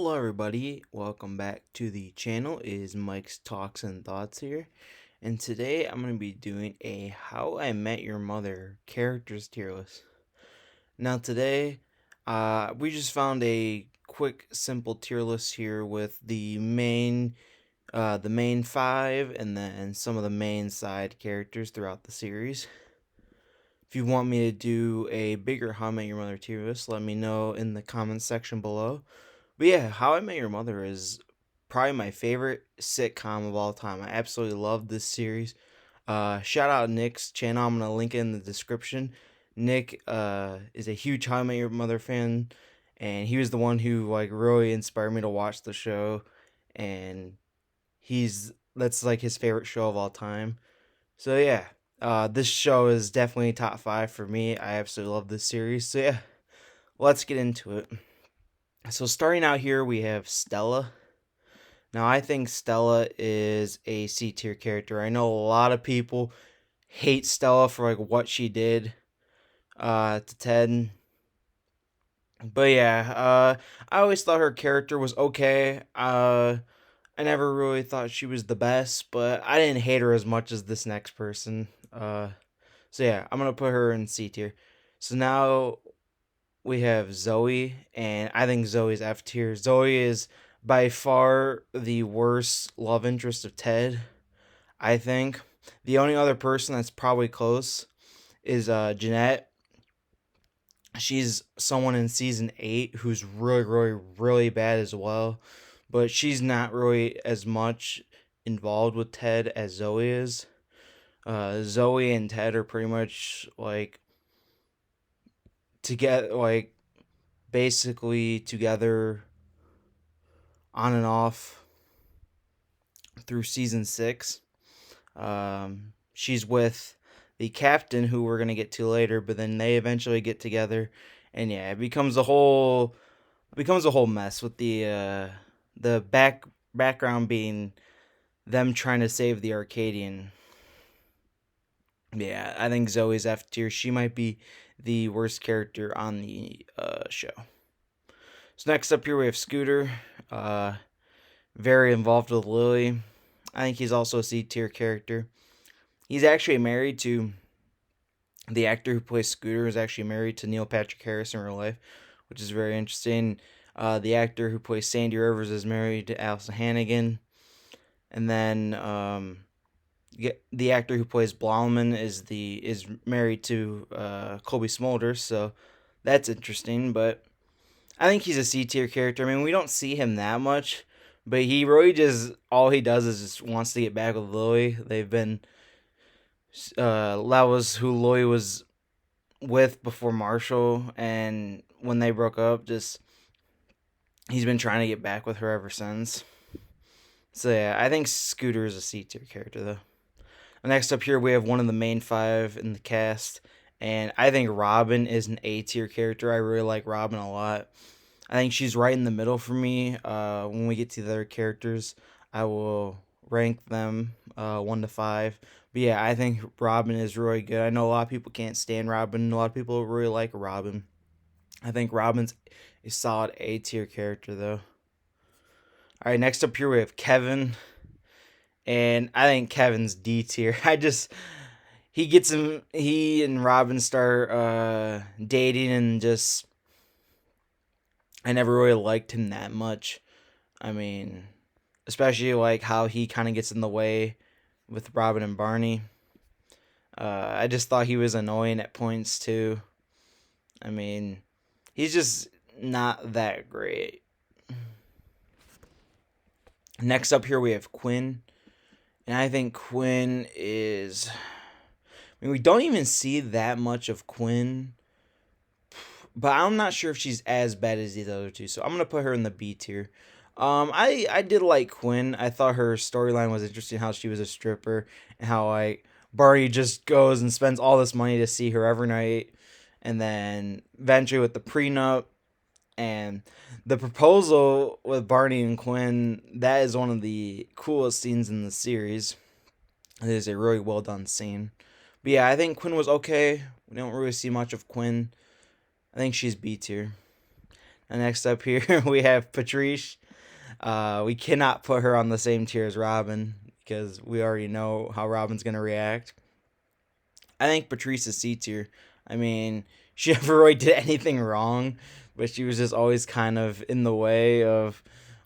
Hello everybody, welcome back to the channel. It is Mike's Talks and Thoughts here. And today I'm going to be doing a How I Met Your Mother characters tier list. Now today, we just found a quick simple tier list here with the main five and then some of the main side characters throughout the series. If you want me to do a bigger How I Met Your Mother tier list, let me know in the comments section below. But yeah, How I Met Your Mother is probably my favorite sitcom of all time. I absolutely love this series. Shout out Nick's channel. I'm gonna link it in the description. Nick is a huge How I Met Your Mother fan, and he was the one who really inspired me to watch the show. And that's like his favorite show of all time. So yeah, this show is definitely top five for me. I absolutely love this series. So yeah, let's get into it. So starting out here, we have Stella. Now, I think Stella is a C tier character. I know a lot of people hate Stella for what she did to Ted. But yeah, I always thought her character was okay. I never really thought she was the best, but I didn't hate her as much as this next person. So yeah, I'm gonna put her in C tier. So now we have Zoe, and I think Zoe's F tier. Zoe is by far the worst love interest of Ted. I think the only other person that's probably close is Jeanette. She's someone in season 8 who's really, really, really bad as well, but she's not really as much involved with Ted as Zoe is. Zoe and Ted are pretty much together, basically together on and off through season 6. She's with the captain, who we're gonna get to later, but then they eventually get together, and yeah, it becomes a whole mess with the background being them trying to save the Arcadian. Yeah, I think Zoe's F tier. She might be the worst character on the show. So next up here we have Scooter. Very involved with Lily. I think he's also a C tier character. He's actually married to the actor who plays Scooter is actually married to Neil Patrick Harris in real life, which is very interesting. The actor who plays Sandy Rivers is married to Allison Hannigan, and then the actor who plays Blauman is married to Colby Smulders. So that's interesting. But I think he's a C tier character. I mean, we don't see him that much, but he really just all he does is just wants to get back with Lily. They've been that was who Lily was with before Marshall, and when they broke up, just he's been trying to get back with her ever since. So yeah, I think Scooter is a C tier character though. Next up here, we have one of the main five in the cast, and I think Robin is an A tier character. I really like Robin a lot. I think she's right in the middle for me. When we get to the other characters, I will rank them 1 to 5. But yeah, I think Robin is really good. I know a lot of people can't stand Robin. A lot of people really like Robin. I think Robin's a solid A tier character though. All right, next up here we have Kevin, and I think Kevin's D tier. He and Robin start dating, and just I never really liked him that much. I mean, especially how he kind of gets in the way with Robin and Barney. I just thought he was annoying at points too. I mean, he's just not that great. Next up here we have Quinn, and I think Quinn is. I mean, we don't even see that much of Quinn, but I'm not sure if she's as bad as these other two. So I'm gonna put her in the B tier. I did like Quinn. I thought her storyline was interesting. How she was a stripper and how Barney just goes and spends all this money to see her every night, and then eventually with the prenup and the proposal with Barney and Quinn, that is one of the coolest scenes in the series. It is a really well done scene. But yeah, I think Quinn was okay. We don't really see much of Quinn. I think she's B tier. And next up here we have Patrice. We cannot put her on the same tier as Robin because we already know how Robin's gonna react. I think Patrice is C tier. I mean, she never really did anything wrong, but she was just always kind of in the way of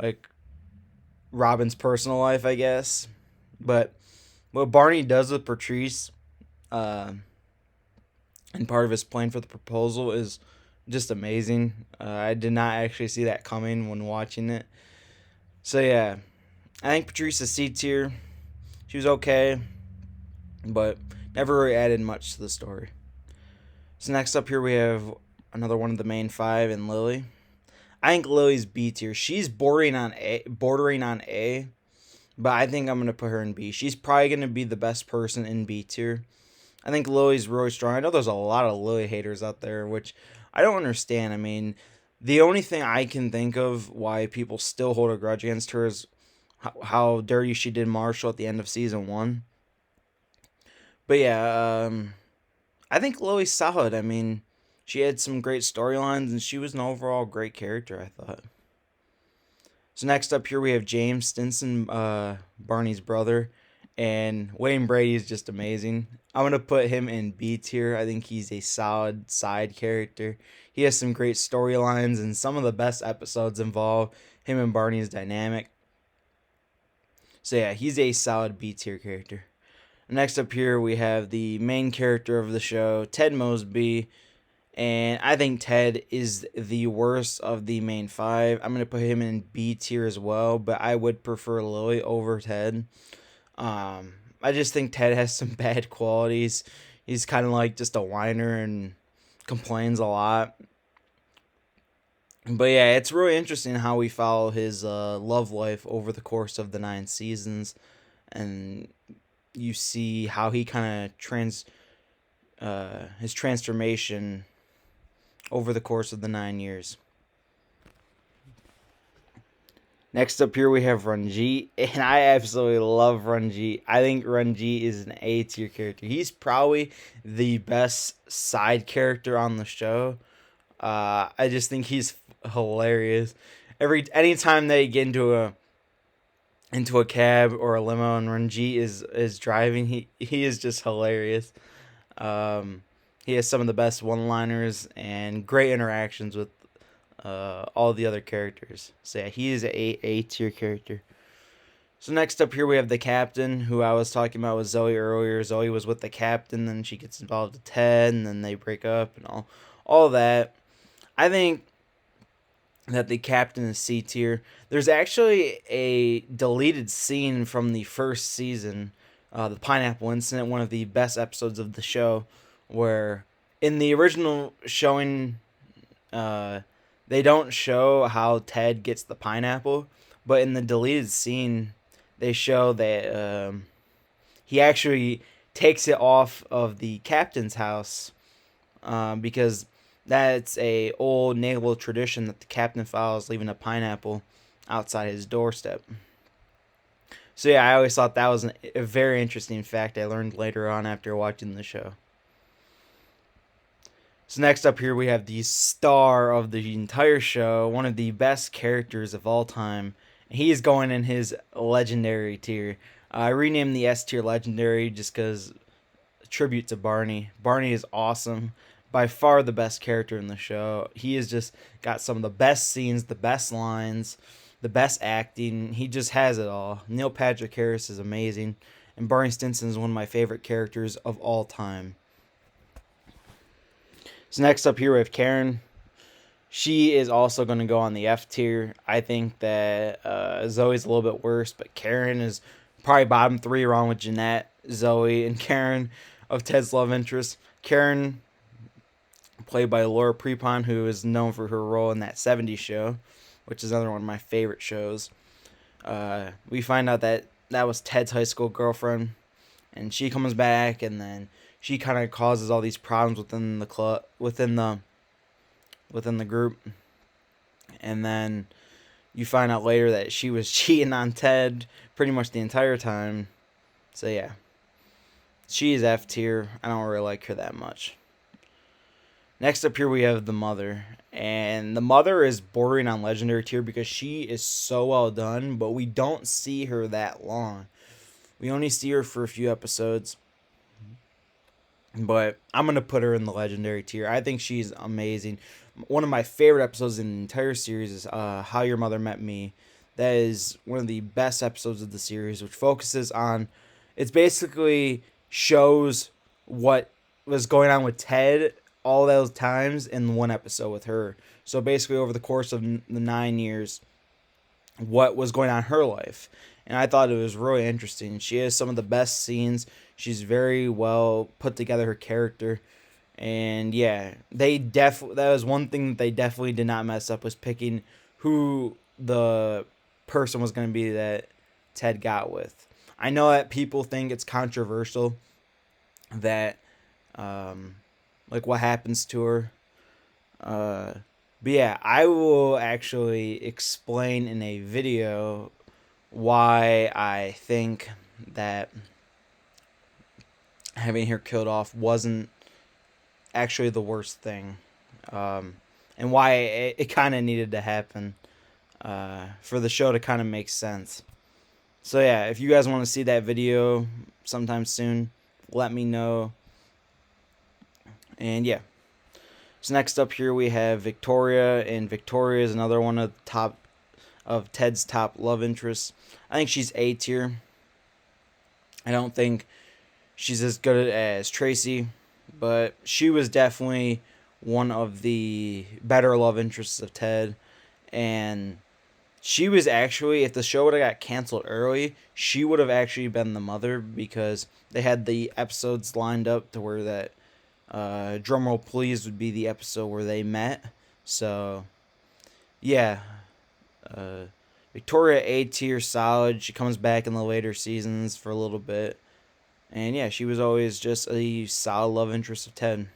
like Robin's personal life, I guess. But what Barney does with Patrice, uh, and part of his plan for the proposal is just amazing. I did not actually see that coming when watching it. So yeah, I think Patrice is C tier. She was okay, but never really added much to the story. So next up here we have another one of the main five in Lily. I think Lily's B tier. She's bordering on A, but I think I'm gonna put her in B. She's probably gonna be the best person in B tier. I think Lily's really strong. I know there's a lot of Lily haters out there, which I don't understand. I mean, the only thing I can think of why people still hold a grudge against her is how dirty she did Marshall at the end of season 1. But yeah, I think Lily's solid. I mean, she had some great storylines, and she was an overall great character, I thought. So next up here we have James Stinson, Barney's brother, and Wayne Brady is just amazing. I'm gonna put him in B tier. I think he's a solid side character. He has some great storylines, and some of the best episodes involve him and Barney's dynamic. So yeah, he's a solid B tier character. Next up here we have the main character of the show, Ted Mosby. And I think Ted is the worst of the main five. I'm going to put him in B tier as well, but I would prefer Lily over Ted. I just think Ted has some bad qualities. He's kind of like just a whiner and complains a lot. But yeah, it's really interesting how we follow his love life over the course of the 9 seasons. And you see how he kind of his transformation over the course of the 9 years. Next up here we have Ranjit, and I absolutely love Ranjit. I think Ranjit is an A tier character. He's probably the best side character on the show. I just think he's hilarious. Anytime they get into a cab or a limo and Ranjit is driving, he is just hilarious. He has some of the best one-liners and great interactions with all the other characters. So yeah, he is a tier character. So next up here we have the captain, who I was talking about with Zoe earlier. Zoe was with the captain, then she gets involved with Ted, and then they break up and all that. I think that the captain is C tier. There's actually a deleted scene from the first season, the Pineapple Incident, one of the best episodes of the show, where in the original showing, they don't show how Ted gets the pineapple, but in the deleted scene, they show that he actually takes it off of the captain's house, because that's a old naval tradition that the captain follows, leaving a pineapple outside his doorstep. So yeah, I always thought that was a very interesting fact I learned later on after watching the show. So next up here we have the star of the entire show, one of the best characters of all time. He is going in his legendary tier. I renamed the S tier legendary just because tribute to Barney. Barney is awesome. By far the best character in the show. He has just got some of the best scenes, the best lines, the best acting. He just has it all. Neil Patrick Harris is amazing. And Barney Stinson is one of my favorite characters of all time. So next up here we have Karen. She is also going to go on the F tier. I think that Zoe's a little bit worse, but Karen is probably bottom 3 along with Jeanette, Zoe, and Karen of Ted's love interest. Karen, played by Laura Prepon, who is known for her role in that 70s show, which is another one of my favorite shows. We find out that was Ted's high school girlfriend, and she comes back, and then she kind of causes all these problems within the club, within the group, and then you find out later that she was cheating on Ted pretty much the entire time. So yeah, she is F tier. I don't really like her that much. Next up here we have the mother. And the mother is bordering on legendary tier because she is so well done, but we don't see her that long. We only see her for a few episodes. But I'm going to put her in the legendary tier. I think she's amazing. One of my favorite episodes in the entire series is How Your Mother Met Me. That is one of the best episodes of the series, which focuses on, it's basically shows what was going on with Ted all those times in one episode with her. So basically, over the course of the 9 years, what was going on in her life. And I thought it was really interesting. She has some of the best scenes. She's very well put together, her character. And yeah, that was one thing that they definitely did not mess up, was picking who the person was going to be that Ted got with. I know that people think it's controversial that like what happens to her. But yeah, I will actually explain in a video why I think that having her killed off wasn't actually the worst thing, and why it kind of needed to happen for the show to kind of make sense. So yeah, if you guys want to see that video sometime soon, let me know. And yeah. So next up here we have Victoria, and Victoria is another one of the top of Ted's top love interests. I think she's A tier. I don't think she's as good as Tracy, but she was definitely one of the better love interests of Ted. And she was actually, if the show would have got canceled early, she would have actually been the mother, because they had the episodes lined up to where that drumroll please would be the episode where they met. So yeah, Victoria A tier, solid. She comes back in the later seasons for a little bit, and yeah, she was always just a solid love interest of Ted.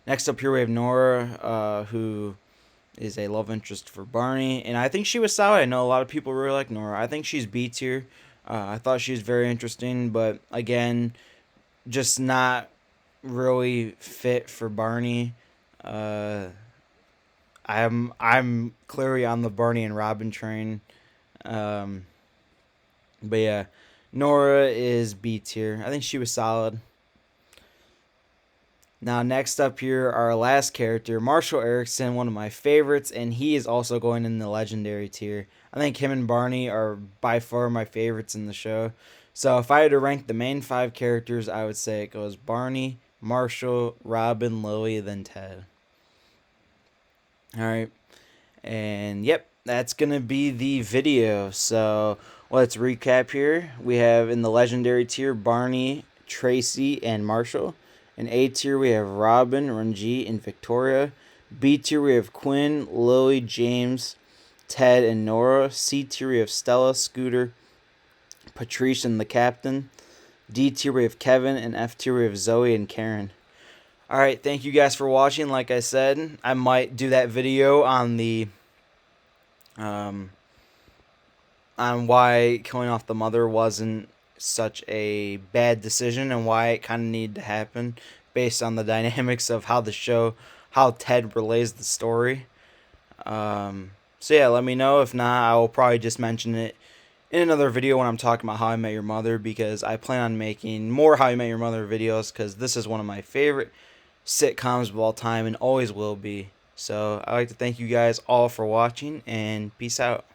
Next up here we have Nora, who is a love interest for Barney, and I think she was solid. I know a lot of people really like Nora. I think she's B tier. I thought she was very interesting, but again, just not really fit for Barney. I'm clearly on the Barney and Robin train. But yeah, Nora is B tier. I think she was solid. Now, next up here, our last character, Marshall Erickson, one of my favorites, and he is also going in the legendary tier. I think him and Barney are by far my favorites in the show. So if I had to rank the main 5 characters, I would say it goes Barney, Marshall, Robin, Lily, then Ted. Alright, and yep, that's going to be the video. So let's recap here. We have in the legendary tier Barney, Tracy, and Marshall. In A tier we have Robin, Ranjit, and Victoria. B tier we have Quinn, Lily, James, Ted, and Nora. C tier we have Stella, Scooter, Patrice, and the Captain. D tier we have Kevin, and F tier we have Zoe and Karen. Alright, thank you guys for watching. Like I said, I might do that video on the on why killing off the mother wasn't such a bad decision, and why it kind of needed to happen based on the dynamics of how Ted relays the story. So yeah, let me know. If not, I will probably just mention it in another video when I'm talking about How I Met Your Mother, because I plan on making more How I Met Your Mother videos, because this is one of my favorite sitcoms of all time and always will be. So I'd like to thank you guys all for watching, and peace out.